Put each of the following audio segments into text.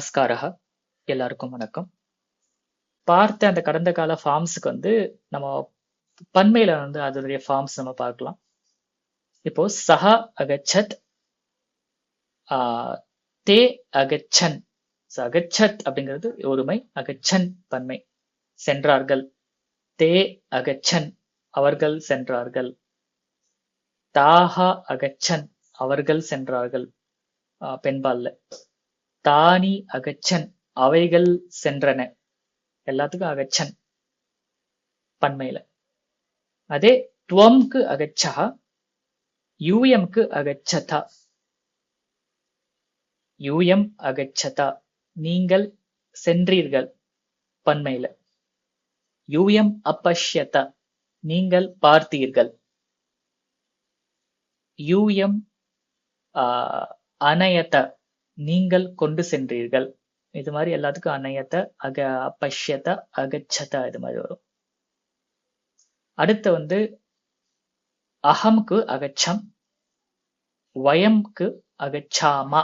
நமஸ்காரः. எல்லாருக்கும் வணக்கம். பார்த்த அந்த கடந்த கால ஃபார்ம்ஸுக்கு நம்ம பன்மையில அதனுடைய ஃபார்ம்ஸ் நம்ம பார்க்கலாம். இப்போ சஹ அகச்சத், தே அகச்சன். அகச்சத் அப்படிங்கிறது ஒருமை, அகச்சன் பன்மை, சென்றார்கள். தே அகச்சன், அவர்கள் சென்றார்கள். தாஹா அகச்சன், அவர்கள் சென்றார்கள், பெண்பால்ல. தானி அகச்சன், அவைகள் சென்றன. எல்லாத்துக்கும் அகச்சன் பன்மையில. அதே துவம்க்கு அகச்சா, யூயம்க்கு அகச்சதா. யூயம் அகச்சதா, நீங்கள் சென்றீர்கள் பன்மையில. யூயம் அப்பஷ்யதா, நீங்கள் பார்த்தீர்கள். யூயம் அனயத, நீங்கள் கொண்டு சென்றீர்கள். இது மாதிரி எல்லாத்துக்கும் அனயத, அப்பஷ்யத, அகச்சத இது மாதிரி வரும். அடுத்து அகம்க்கு அகச்சம், வயம்க்கு அகச்சாமா.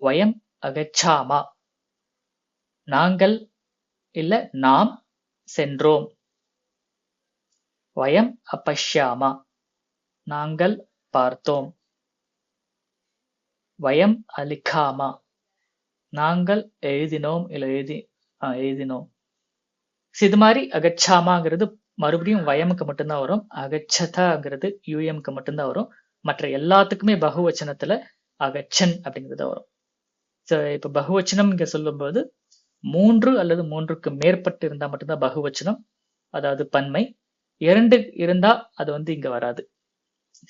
வயம் அகச்சாமா, நாங்கள் இல்ல நாம் சென்றோம். வயம் அப்பஷ்யாமா, நாங்கள் பார்த்தோம். வயம் அலிகாமா, நாங்கள் எழுதினோம் இல்ல எழுதினோம். இது மாதிரி அகச்சாமாங்கிறது மறுபடியும் வயமுக்கு மட்டும்தான் வரும். அகச்சதாங்கிறது யூஎம்க்கு மட்டும்தான் வரும். மற்ற எல்லாத்துக்குமே பகுவச்சனத்துல அகச்சன் அப்படிங்கிறது வரும். இப்ப பகுவச்சனம் இங்க சொல்லும்போது 3 அல்லது 3க்கு மேற்பட்டு இருந்தா மட்டும்தான் பகுவச்சனம், அதாவது பன்மை. 2 இருந்தா அது இங்க வராது.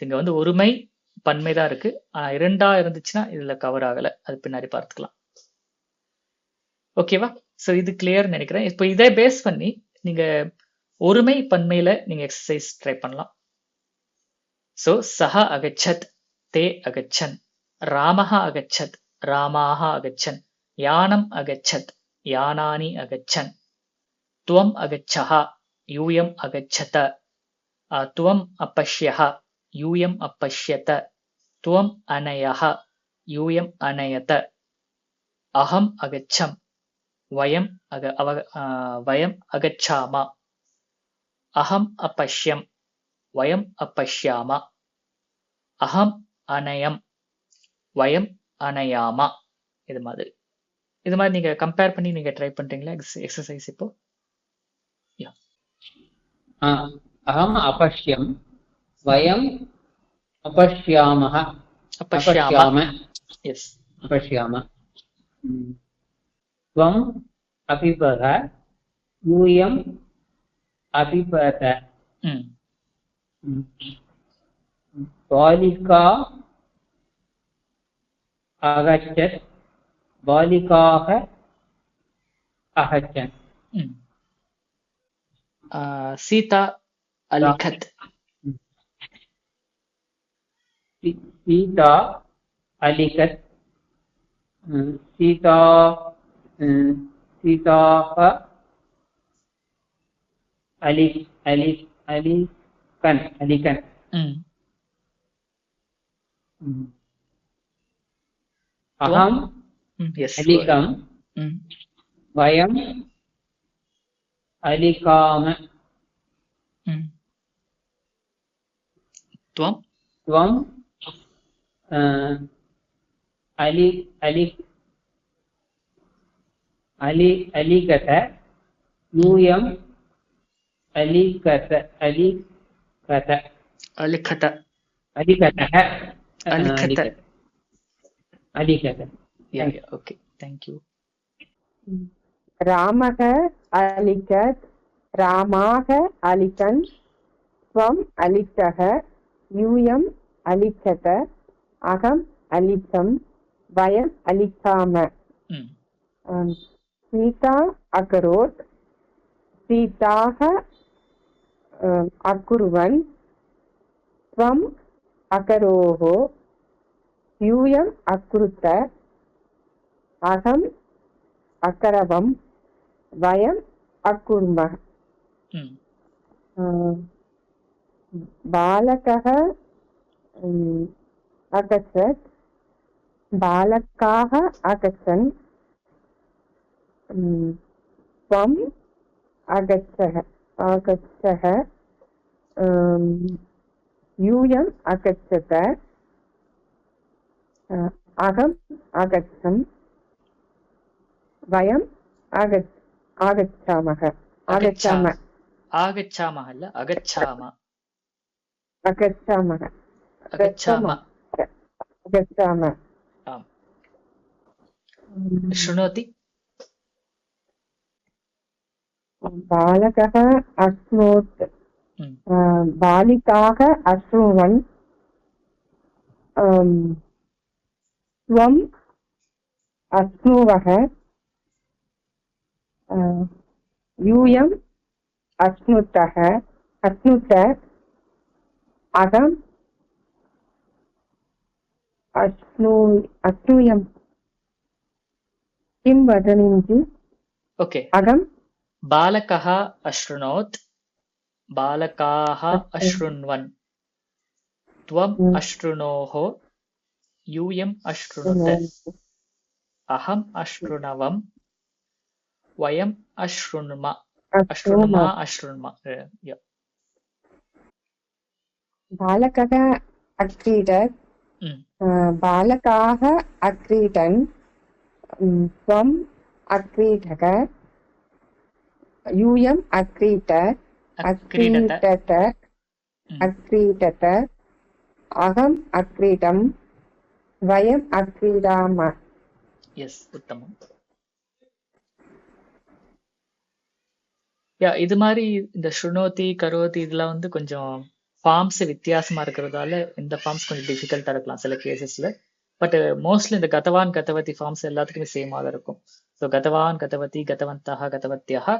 இங்க ஒருமை பன்மைதான் இருக்கு. 2ஆ இருந்துச்சுன்னா இதுல கவர் ஆகல, அது பின்னாடி பார்த்துக்கலாம். ஓகேவா? சோ இது கிளியர் நினைக்கிறேன். இப்போ இதை பேஸ் பண்ணி நீங்க ஒருமை பன்மையில நீங்க எக்ஸசைஸ் ட்ரை பண்ணலாம். சோ சஹ அகச்சத், தே அகச்சன். ராமஹ அகச்சத், ராமாஹ அகச்சன். யானம் அகச்சத், யானானி அகச்சன். துவம் அகச்சஹ, யூயம் அகச்சத. துவம் அப்பஷ்யஹ, யூயம் அப்பஷ்யத. துவம் அனயஹ, யூயம் அனயத. அகம் அகச்சம், வயம் அகச்சாமா. அகம் அப்பஷ்யம், வயம் அப்பஷ்யாமா. அகம் அனயம், வயம் அனயாமா. இது மாதிரி நீங்க கம்பேர் பண்ணி நீங்க ட்ரை பண்றீங்களா எக்ஸசைஸ் இப்போ? அகம் அப்பஷ்யம், வயம் அப்பஷ்யாமஹ. அப்பஷ்யாம. எஸ், அப்பஷ்யாம. त्वम् अपिपः, यूयम् अपिपत. बालिका अगच्छत्, बालिकाः अगच्छन्. सीता अलिखत्. सीता अलिखत्. सीताः अलिकन्. अहम् अलिकम्, वयम् अलिकाम. त्वम् अलिगत, यूयम् अलिगतः. Okay, thank you. रामः अलिखत्, रामाः अलिखन्. त्वम् अलिखः, यूयम् अलिखत. अहम् अलिखम्, वयम् अलिखाम. सीता अकरोत्, सीताः अकुर्वन्. त्वम् अकरोः, यूयम् अकुरुत. अहम् अकरवम्, वयम् अकुर्मः. बालकः अगच्छत्, बालकाः आगच्छन् त्वम् आगच्छः यूयम् आगच्छत अहम् आगच्छम् वयम् आगच्छामः आगच्छामः இல்ல அகச்சாம आगच्छामः அகச்சாம आगच्छामः ஆம் शृणोति बालकः अश्नोत् बालिकाः अश्रुवन् त्वम् अश्नुवः यूयम् अश्नुत अहम् अश्नूयम् किं वदन्ति ओके अहम् बालकः अशृणोत् बालकाः अशृण्वन् त्वम् अशृणोः यूयम् अशृणुत अहम् अशृणवम् वयम् अशृण्म बालकः अक्रीडत् बालकाः अक्रीडन् त्वम् अक्रीडः यूयम् अक्रीडत अहम् अक्रीडम् वयम् अक्रीडामः எஸ் உத்தமம் இது மாதிரி இந்த ஸ்ருணோதி கரோதி இதெல்லாம் வந்து கொஞ்சம் ஃபார்ம்ஸ் வித்தியாசமா இருக்கிறதால இந்த ஃபார்ம்ஸ் கொஞ்சம் டிஃபிகல்ட்டா இருக்கலாம் சில கேசஸ்ல பட் மோஸ்ட்லி இந்த கதவான் கதவதி ஃபார்ம்ஸ் எல்லாத்துக்குமே சேமா தான் இருக்கும் ஸோ கதவான் கதவதி கதவந்தா கதவத்தியா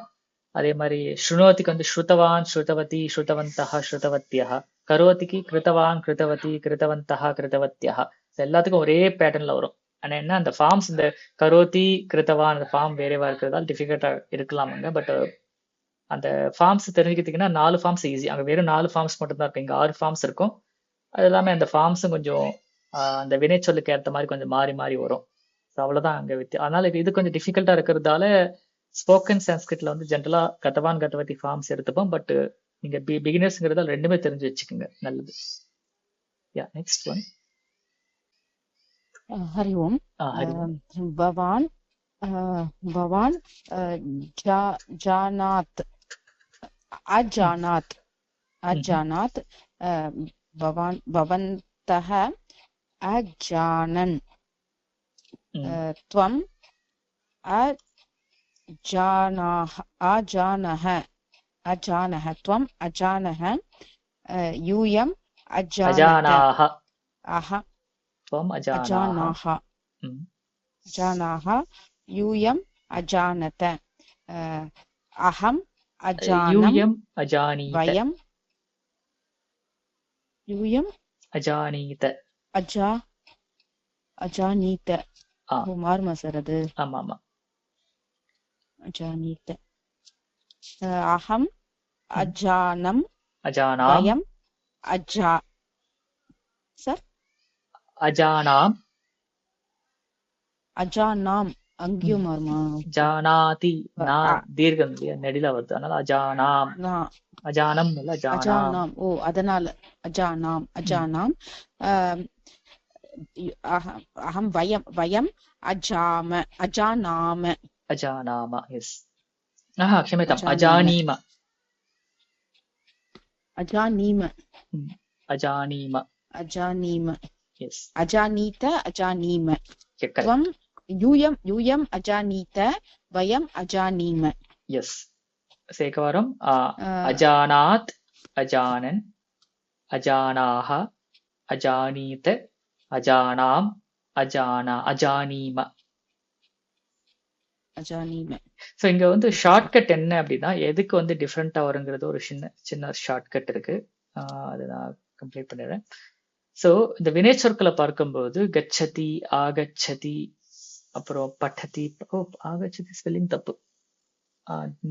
அதே மாதிரி ஸ்ருணோதிக்கு வந்து ஸ்ருதவான் ஸ்ருதவதி ஸ்ருதவந்தா ஸ்ருதவத்தியா கரோதிக்கு கிருதவான் கிருதவதி கிருதவந்தா கிருதவத்தியா எல்லாத்துக்கும் ஒரே பேட்டர்ன்ல வரும் ஆனா என்ன அந்த ஃபார்ம்ஸ் இந்த கரோதி கிருதவான் அந்த ஃபார்ம் வேறேவா இருக்கிறதால டிஃபிகல்ட்டா இருக்கலாமுங்க பட் அந்த ஃபார்ம்ஸ் தெரிஞ்சுக்கிட்டீங்கன்னா 4 ஃபார்ம்ஸ் ஈஸி அங்கே வெறும் 4 ஃபார்ம்ஸ் மட்டும் தான் இருக்கும் இங்கே 6 ஃபார்ம்ஸ் இருக்கும் அது எல்லாமே அந்த ஃபார்ம்ஸும் கொஞ்சம் அந்த வினைச்சொல்லுக்கு ஏற்ற மாதிரி கொஞ்சம் மாறி மாறி வரும் ஸோ அவ்வளோதான் அங்கே அதனால இது கொஞ்சம் டிஃபிகல்ட்டா இருக்கிறதால ஸ்போக்கன் சான்ஸ்கிரிட்ல வந்து ஜென்ரலா கதவான் கதவதி ஃபார்ம்ஸ் எடுத்துப்போம் பட் நீங்க பிகினர்ஸ்ங்கிறதால ரெண்டுமே தெரிஞ்சு வச்சுக்கோங்க நல்லது நெக்ஸ்ட் ஒன் हरि ओम् भवान् जानात् अजानात् भवन्तः अजानन् त्वम् अजानः त्वम् अजानः यूयम् अजानाः त्वम् अजानाः यूयम् अजानत अहम् यूयम् अजानीत वयम् यूयम् अजानीत अजानीत मार्मा सर அது ஆமா ஆமா अजानीत अहम् अजानम् अजानाम् वयम् सर अजानाम् அங்கேயும் மாறுமா ஜானாதி தீர்க்கம் இல்லையா நெடில வருது அதனால அஜானாம் அஜானம் இல்ல அஜானாம் ஓ அதனால அஜானாம் அஹம் வயம் அஜானாம எஸ் க்ஷம்யதாம் அஜானீம எஸ் அஜானீம त्वम् यूयम् अजानीत वयम् अजानीम यस एकवारं अजानात् अजानन् अजानाः अजानीत अजानाम् अजानीम ஸோ இங்க வந்து ஷார்ட்கட் என்ன அப்படின்னா எதுக்கு வந்து டிஃப்ரெண்டா வருங்கிறது ஒரு சின்ன ஷார்ட்கட் இருக்கு அதை நான் கம்ப்ளீட் பண்ணிடுறேன் ஸோ இந்த வினைச்சொற்களை பார்க்கும்போது கச்சதி ஆகச்சதி அப்புறம் பட்டதி ஆகச்சதி ஸ்பெல்லிங் தப்பு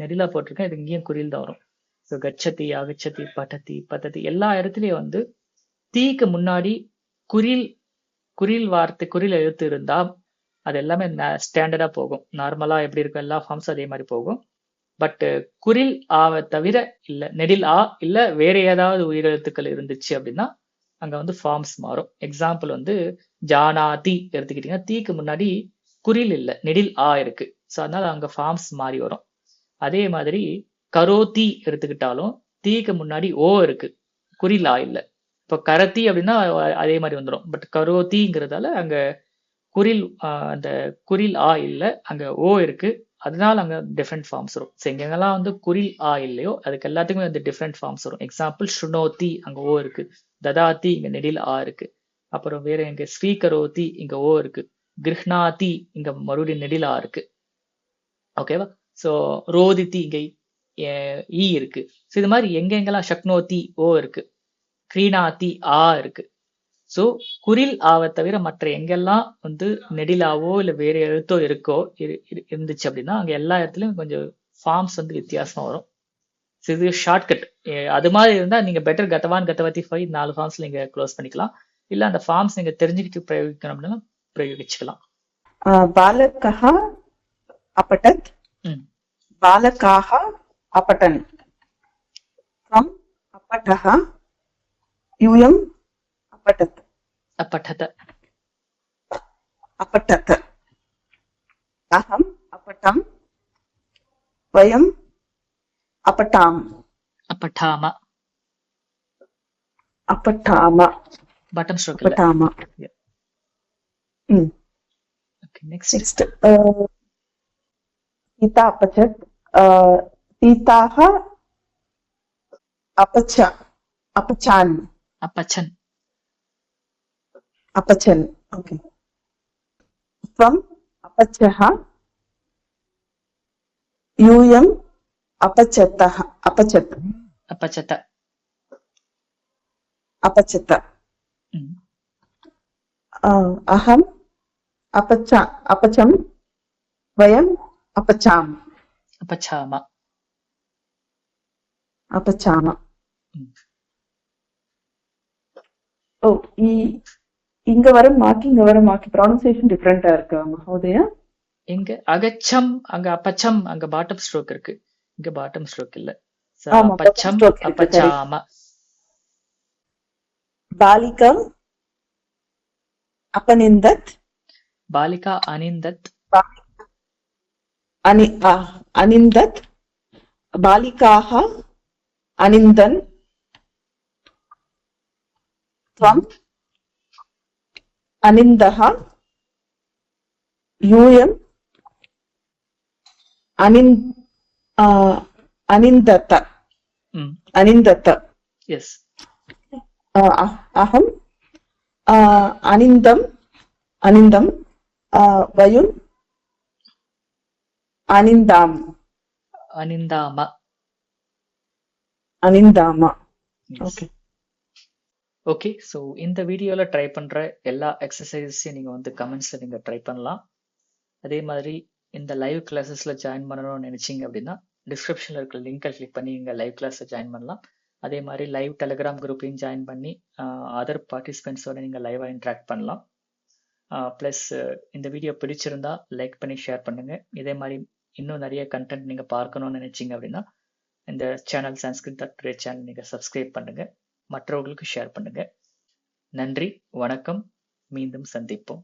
நெடிலா போட்டிருக்கேன் இது இங்கேயும் குறியில் தான் வரும் ஸோ கச்சதி ஆகச்சதி பட்டதி பத்ததி எல்லா இடத்துலயும் வந்து தீக்கு முன்னாடி குறில் குறில் வார்த்தை குறில் எழுத்து இருந்தா அது எல்லாமே ஸ்டாண்டர்டா போகும். நார்மலா எப்படி இருக்கும் எல்லா ஃபார்ம்ஸும் அதே மாதிரி போகும். பட் குறில் ஆவை தவிர இல்ல நெடில் ஆ இல்ல வேற ஏதாவது உயிரெழுத்துக்கள் இருந்துச்சு அப்படின்னா அங்க வந்து ஃபார்ம்ஸ் மாறும். எக்ஸாம்பிள் வந்து ஜானாதி எடுத்துக்கிட்டீங்கன்னா தீக்கு முன்னாடி குறில் இல்ல நெடில் ஆ இருக்கு. ஸோ அதனால அங்க ஃபார்ம்ஸ் மாறி வரும். அதே மாதிரி கரோதி எடுத்துக்கிட்டாலும் தீக்கு முன்னாடி ஓ இருக்கு, குறில் ஆ இல்ல. இப்போ கரத்தி அப்படின்னா அதே மாதிரி வந்துடும். பட் கரோதிங்கிறதால அங்க குறில் அந்த குறில் ஆ இல்ல, அங்க ஓ இருக்கு. அதனால அங்க டிஃப்ரெண்ட் ஃபார்ம்ஸ் வரும். ஸோ எங்கெங்கெல்லாம் வந்து குறில் ஆ இல்லையோ அதுக்கு எல்லாத்துக்குமே வந்து டிஃப்ரெண்ட் ஃபார்ம்ஸ் வரும். எக்ஸாம்பிள் ஷுனோதி அங்க ஓ இருக்கு, ததாதி இங்க நெடில் ஆ இருக்கு. அப்புறம் வேற எங்க ஸ்வீகரோதி இங்க ஓ இருக்கு, கிருஷ்ணாதி இங்க மறுபடியும் நெடில் ஆ இருக்கு. ஓகேவா? ஸோ ரோதித்தி இங்க ஈ இருக்கு. ஸோ இது மாதிரி எங்கெங்கெல்லாம் சக்னோதி ஓ இருக்கு, கிரீனாதி ஆ இருக்கு. ஸோ குறில் ஆவை தவிர மற்ற எங்கெல்லாம் வந்து நெடிலாவோ இல்ல வேற எழுத்தோ இருக்கோ இருந்துச்சு அப்படின்னா அங்க எல்லா இடத்துலயும் கொஞ்சம் ஃபார்ம்ஸ் வந்து வித்தியாசமா வரும். ஸோ இது ஷார்ட்கட். அது மாதிரி இருந்தா நீங்க பெட்டர் கத்தவான் கத்தவத்தி 5 4 ஃபார்ம்ஸ் நீங்க க்ளோஸ் பண்ணிக்கலாம். இல்ல அந்த ஃபார்ம்ஸ் நீங்க தெரிஞ்சுக்கிட்டு பிரயோகிக்கணும் அப்படின்னா பிரயோகிச்சுக்கலாம். பாலகः अपठत्, बालकाः अपठन्. त्वम् अपठः, यूयम् अपठत्. अपठत, अपठत्. अहम् अपठम्, वयम् अपठाम. अपठाम, अपठाम. bottom stroke இல்ல. अपठाम. Okay, next. सीता अपचत्, सीताः अपचान्. अपचन्, अपचन्. ओके. त्वम् अपचः, यूयम् अपचतः. अपचत्. अपचत, अपचत. अहम् अपचं, वयम् अपचाम. अपचाम, अपचाम. ஓ, இங்க வர மார்க்கி ப்ரொனன்சியேஷன் டிஃபரெண்டா இருக்கு மகோதயா. இங்க அகச்சம் அங்க அப்பச்சம் அங்க பாட்டம் ஸ்ட்ரோக் இருக்கு, இங்க பாட்டம் ஸ்ட்ரோக் இல்ல. அப்பச்சம் அப்பச்சாம. பாலிகா अपनिन्दत्, बालिका अनिन्दत्, अनिन्दत्. बालिकाः अनिन्दन्. त्वम् अनिन्दः, यूयम् अनिन्दत. अनिन्दत. yes. अहम् अनिन्दम्, वयम् अनिन्दाम. अनिन्दाम. Okay okay. ஸோ இந்த வீடியோவில் ட்ரை பண்ணுற எல்லா எக்ஸசைஸையும் நீங்கள் வந்து கமெண்ட்ஸில் நீங்கள் ட்ரை பண்ணலாம். அதே மாதிரி இந்த லைவ் கிளாஸஸில் ஜாயின் பண்ணணும்னு நினச்சிங்க அப்படின்னா டிஸ்கிரிப்ஷனில் இருக்கிற லிங்கை கிளிக் பண்ணி நீங்கள் லைவ் கிளாஸில் ஜாயின் பண்ணலாம். அதே மாதிரி லைவ் டெலிகிராம் குரூப்பையும் ஜாயின் பண்ணி அதர் பார்ட்டிசிபென்ட்ஸோட நீங்கள் லைவாக இன்ட்ராக்ட் பண்ணலாம். ப்ளஸ் இந்த வீடியோ பிடிச்சிருந்தா லைக் பண்ணி ஷேர் பண்ணுங்கள். இதே மாதிரி இன்னும் நிறைய கண்டென்ட் நீங்கள் பார்க்கணும்னு நினச்சிங்க அப்படின்னா இந்த சேனல் sanskrit.ray சேனல் நீங்கள் சப்ஸ்கிரைப் பண்ணுங்கள், மற்றவர்களுக்கு ஷேர் பண்ணுங்கள். நன்றி, வணக்கம், மீண்டும் சந்திப்போம்.